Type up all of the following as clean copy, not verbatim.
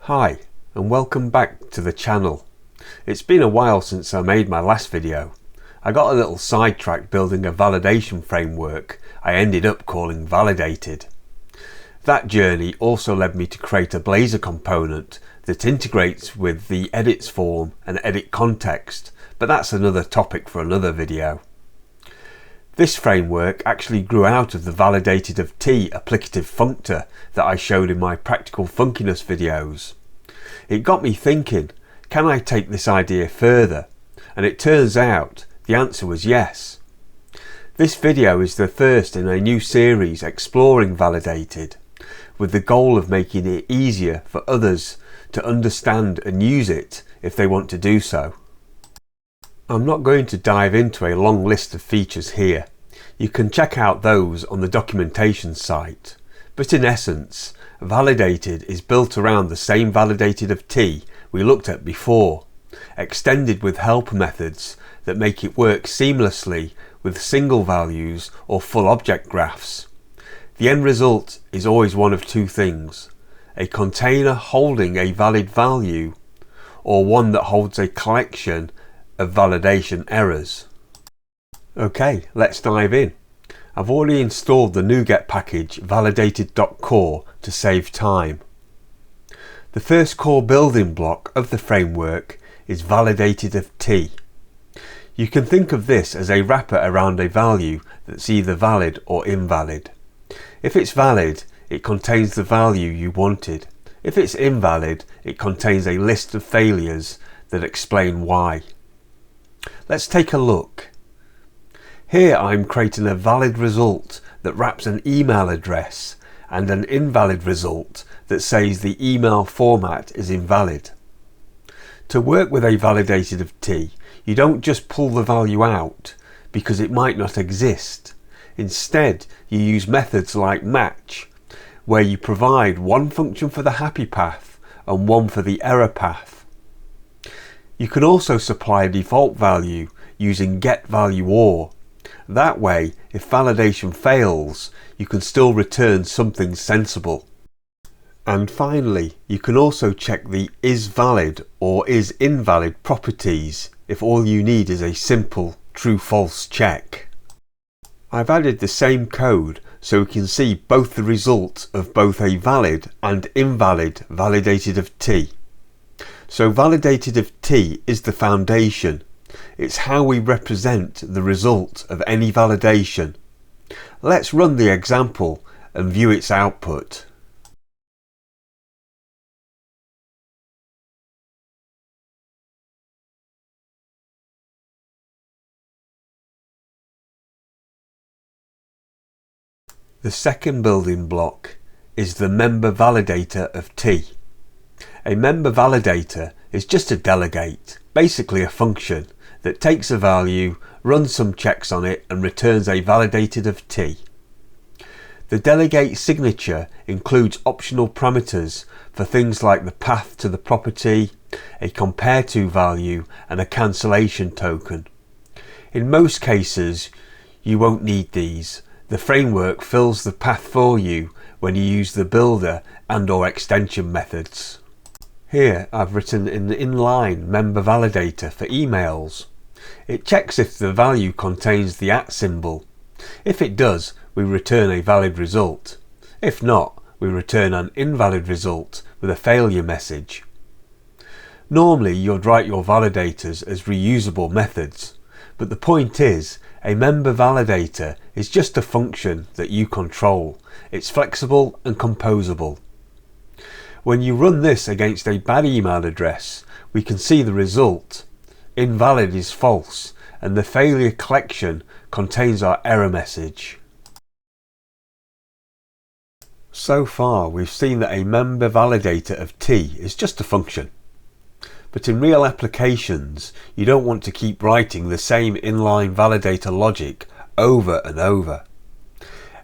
Hi, and welcome back to the channel. It's been a while since I made my last video. I got a little sidetracked building a validation framework I ended up calling Validated. That journey also led me to create a Blazor component that integrates with the EditForm and EditContext, but that's another topic for another video. This framework actually grew out of the Validated.T applicative functor that I showed in my practical funkiness videos. It got me thinking, can I take this idea further? And it turns out the answer was yes. This video is the first in a new series exploring Validated, with the goal of making it easier for others to understand and use it if they want to do so. I'm not going to dive into a long list of features here. You can check out those on the documentation site. But in essence, Validated is built around the same Validated.T we looked at before, extended with helper methods that make it work seamlessly with single values or full object graphs. The end result is always one of two things: a container holding a valid value, or one that holds a collection of validation errors. Okay, let's dive in. I've already installed the NuGet package Validated.Core to save time. The first core building block of the framework is Validated.T. You can think of this as a wrapper around a value that's either valid or invalid. If it's valid, it contains the value you wanted. If it's invalid, it contains a list of failures that explain why. Let's take a look. Here I'm creating a valid result that wraps an email address and an invalid result that says the email format is invalid. To work with a Validated.T, you don't just pull the value out because it might not exist. Instead, you use methods like match, where you provide one function for the happy path and one for the error path. You can also supply a default value using getValueOr. That way, if validation fails, you can still return something sensible. And finally, you can also check the isValid or isInvalid properties if all you need is a simple true-false check. I've added the same code so we can see both the result of both a valid and invalid Validated.T. So Validated.T is the foundation. It's how we represent the result of any validation. Let's run the example and view its output. The second building block is the member validator of T. A member validator is just a delegate, basically a function that takes a value, runs some checks on it and returns a Validated.T. The delegate signature includes optional parameters for things like the path to the property, a compare to value and a cancellation token. In most cases you won't need these. The framework fills the path for you when you use the builder and/or extension methods. Here I've written an inline member validator for emails. It checks if the value contains the @ symbol. If it does, we return a valid result. If not, we return an invalid result with a failure message. Normally you'd write your validators as reusable methods, but the point is, a member validator is just a function that you control. It's flexible and composable. When you run this against a bad email address, we can see the result. Invalid is false, and the failure collection contains our error message. So far, we've seen that a member validator of T is just a function. But in real applications, you don't want to keep writing the same inline validator logic over and over.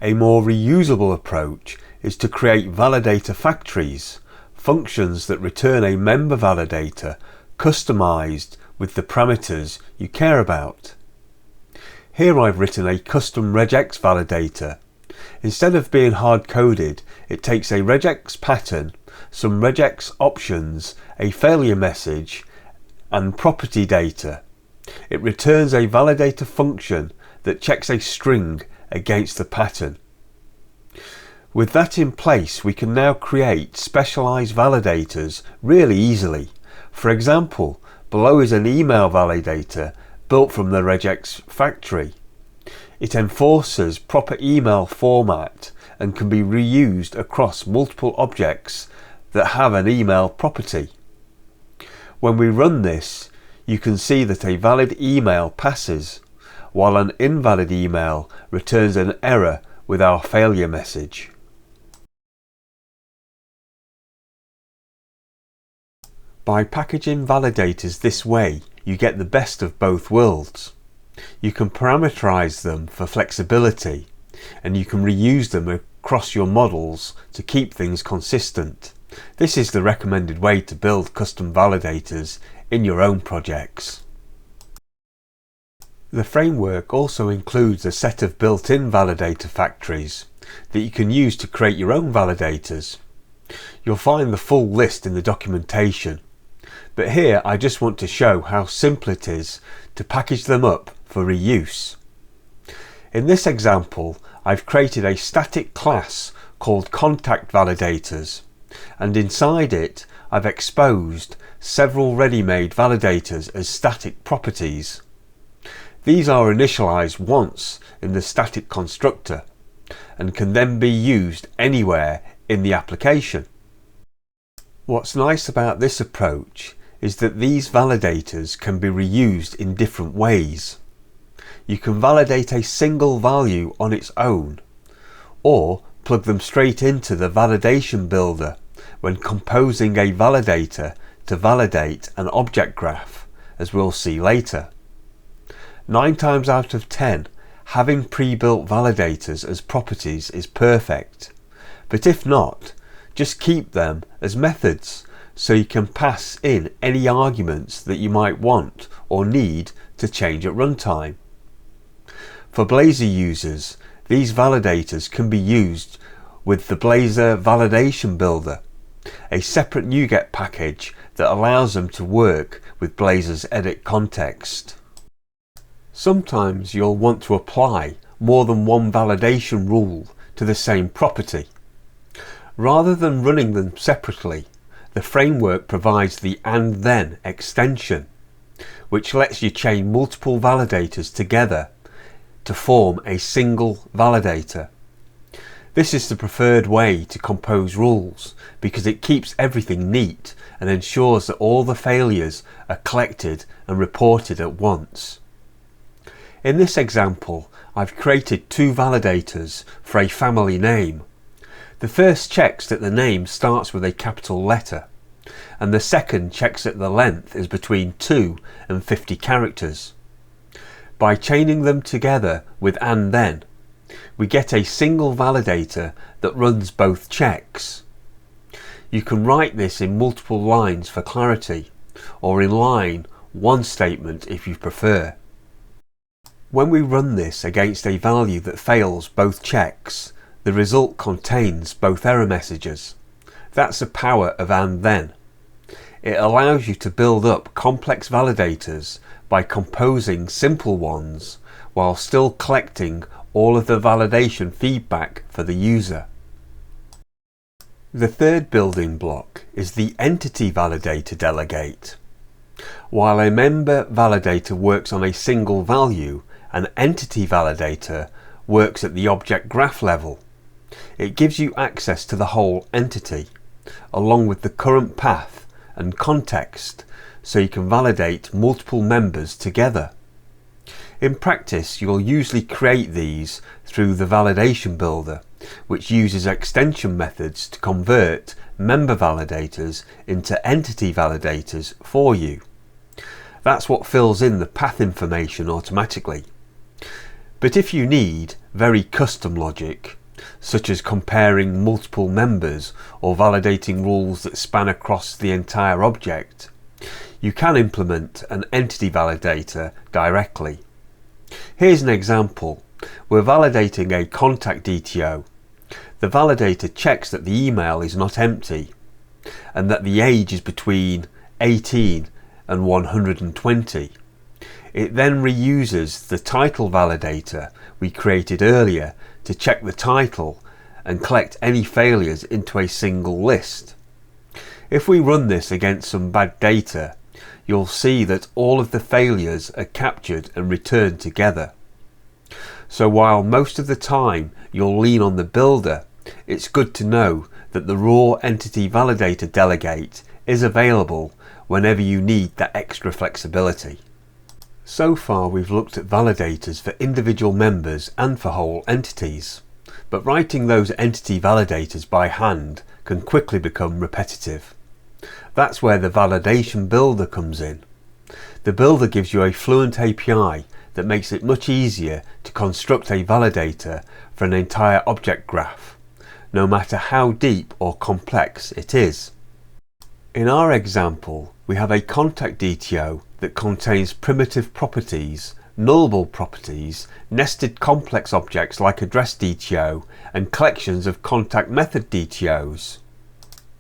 A more reusable approach is to create validator factories, functions that return a member validator customized with the parameters you care about. Here I've written a custom regex validator. Instead of being hard-coded, it takes a regex pattern, some regex options, a failure message, and property data. It returns a validator function that checks a string against the pattern. With that in place, we can now create specialized validators really easily. For example, below is an email validator built from the regex factory. It enforces proper email format and can be reused across multiple objects that have an email property. When we run this, you can see that a valid email passes, while an invalid email returns an error with our failure message. By packaging validators this way, you get the best of both worlds. You can parameterize them for flexibility, and you can reuse them across your models to keep things consistent. This is the recommended way to build custom validators in your own projects. The framework also includes a set of built-in validator factories that you can use to create your own validators. You'll find the full list in the documentation, but here I just want to show how simple it is to package them up for reuse. In this example, I've created a static class called contact validators, and inside it I've exposed several ready-made validators as static properties. These are initialized once in the static constructor and can then be used anywhere in the application. What's nice about this approach is that these validators can be reused in different ways. You can validate a single value on its own, or plug them straight into the validation builder when composing a validator to validate an object graph, as we'll see later. 9 times out of 10, having pre-built validators as properties is perfect, but if not, just keep them as methods so you can pass in any arguments that you might want or need to change at runtime. For Blazor users, these validators can be used with the Blazor Validation Builder, a separate NuGet package that allows them to work with Blazor's EditContext. Sometimes you'll want to apply more than one validation rule to the same property. Rather than running them separately, the framework provides the and then extension, which lets you chain multiple validators together to form a single validator. This is the preferred way to compose rules because it keeps everything neat and ensures that all the failures are collected and reported at once. In this example, I've created 2 validators for a family name. The first checks that the name starts with a capital letter, and the second checks that the length is between 2 and 50 characters. By chaining them together with and then, we get a single validator that runs both checks. You can write this in multiple lines for clarity, or in line 1 statement if you prefer. When we run this against a value that fails both checks, the result contains both error messages. That's the power of and then. It allows you to build up complex validators by composing simple ones while still collecting all of the validation feedback for the user. The third building block is the entity validator delegate. While a member validator works on a single value, an entity validator works at the object graph level. It gives you access to the whole entity, along with the current path and context, so you can validate multiple members together. In practice, you'll usually create these through the validation builder, which uses extension methods to convert member validators into entity validators for you. That's what fills in the path information automatically. But if you need very custom logic, such as comparing multiple members or validating rules that span across the entire object, you can implement an entity validator directly. Here's an example. We're validating a contact DTO. The validator checks that the email is not empty. and that the age is between 18 and 120. It then reuses the title validator we created earlier to check the title and collect any failures into a single list. If we run this against some bad data, you'll see that all of the failures are captured and returned together. So while most of the time you'll lean on the builder, it's good to know that the raw entity validator delegate is available whenever you need that extra flexibility. So far we've looked at validators for individual members and for whole entities, but writing those entity validators by hand can quickly become repetitive. That's where the validation builder comes in. The builder gives you a fluent API that makes it much easier to construct a validator for an entire object graph, no matter how deep or complex it is. In our example, we have a contact DTO that contains primitive properties, nullable properties, nested complex objects like address DTO, and collections of contact method DTOs.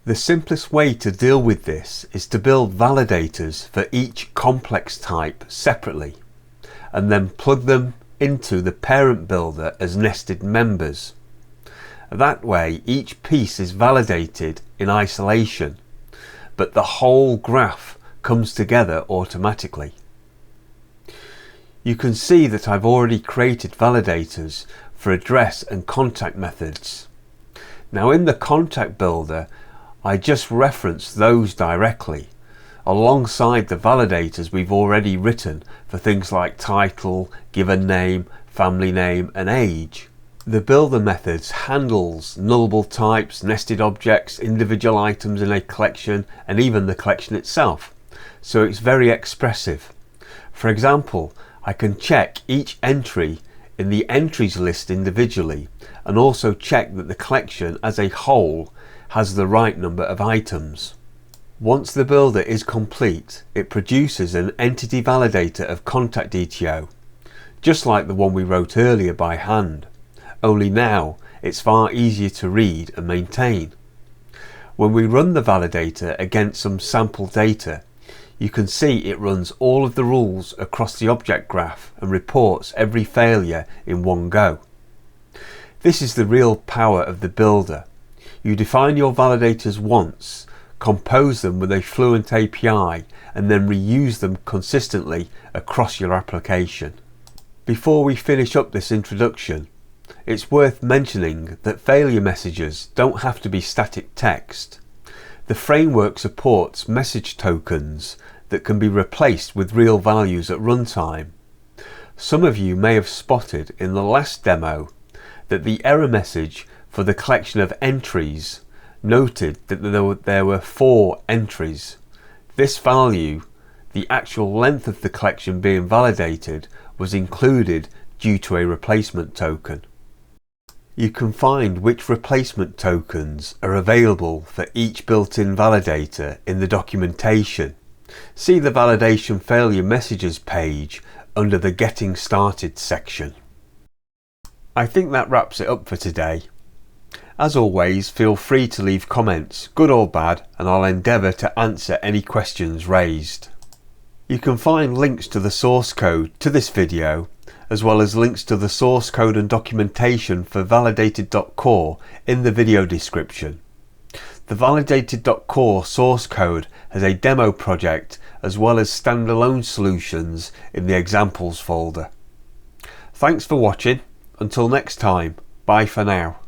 The simplest way to deal with this is to build validators for each complex type separately, and then plug them into the parent builder as nested members. That way each piece is validated in isolation, but the whole graph comes together automatically. You can see that I've already created validators for address and contact methods. Now in the contact builder, I just reference those directly, alongside the validators we've already written for things like title, given name, family name and age. The builder methods handles nullable types, nested objects, individual items in a collection, and even the collection itself, so it's very expressive. For example, I can check each entry in the entries list individually, and also check that the collection as a whole has the right number of items. Once the builder is complete, it produces an entity validator of contact DTO, just like the one we wrote earlier by hand, only now it's far easier to read and maintain. When we run the validator against some sample data, you can see it runs all of the rules across the object graph and reports every failure in one go. This is the real power of the builder. You define your validators once, compose them with a fluent API, and then reuse them consistently across your application. Before we finish up this introduction, it's worth mentioning that failure messages don't have to be static text. The framework supports message tokens that can be replaced with real values at runtime. Some of you may have spotted in the last demo that the error message for the collection of entries noted that there were 4 entries. This value, the actual length of the collection being validated, was included due to a replacement token. You can find which replacement tokens are available for each built-in validator in the documentation. See the validation failure messages page under the Getting Started section. I think that wraps it up for today. As always, feel free to leave comments, good or bad, and I'll endeavour to answer any questions raised. You can find links to the source code to this video, as well as links to the source code and documentation for Validated.Core in the video description. The Validated.Core source code has a demo project as well as standalone solutions in the examples folder. Thanks for watching. Until next time, bye for now.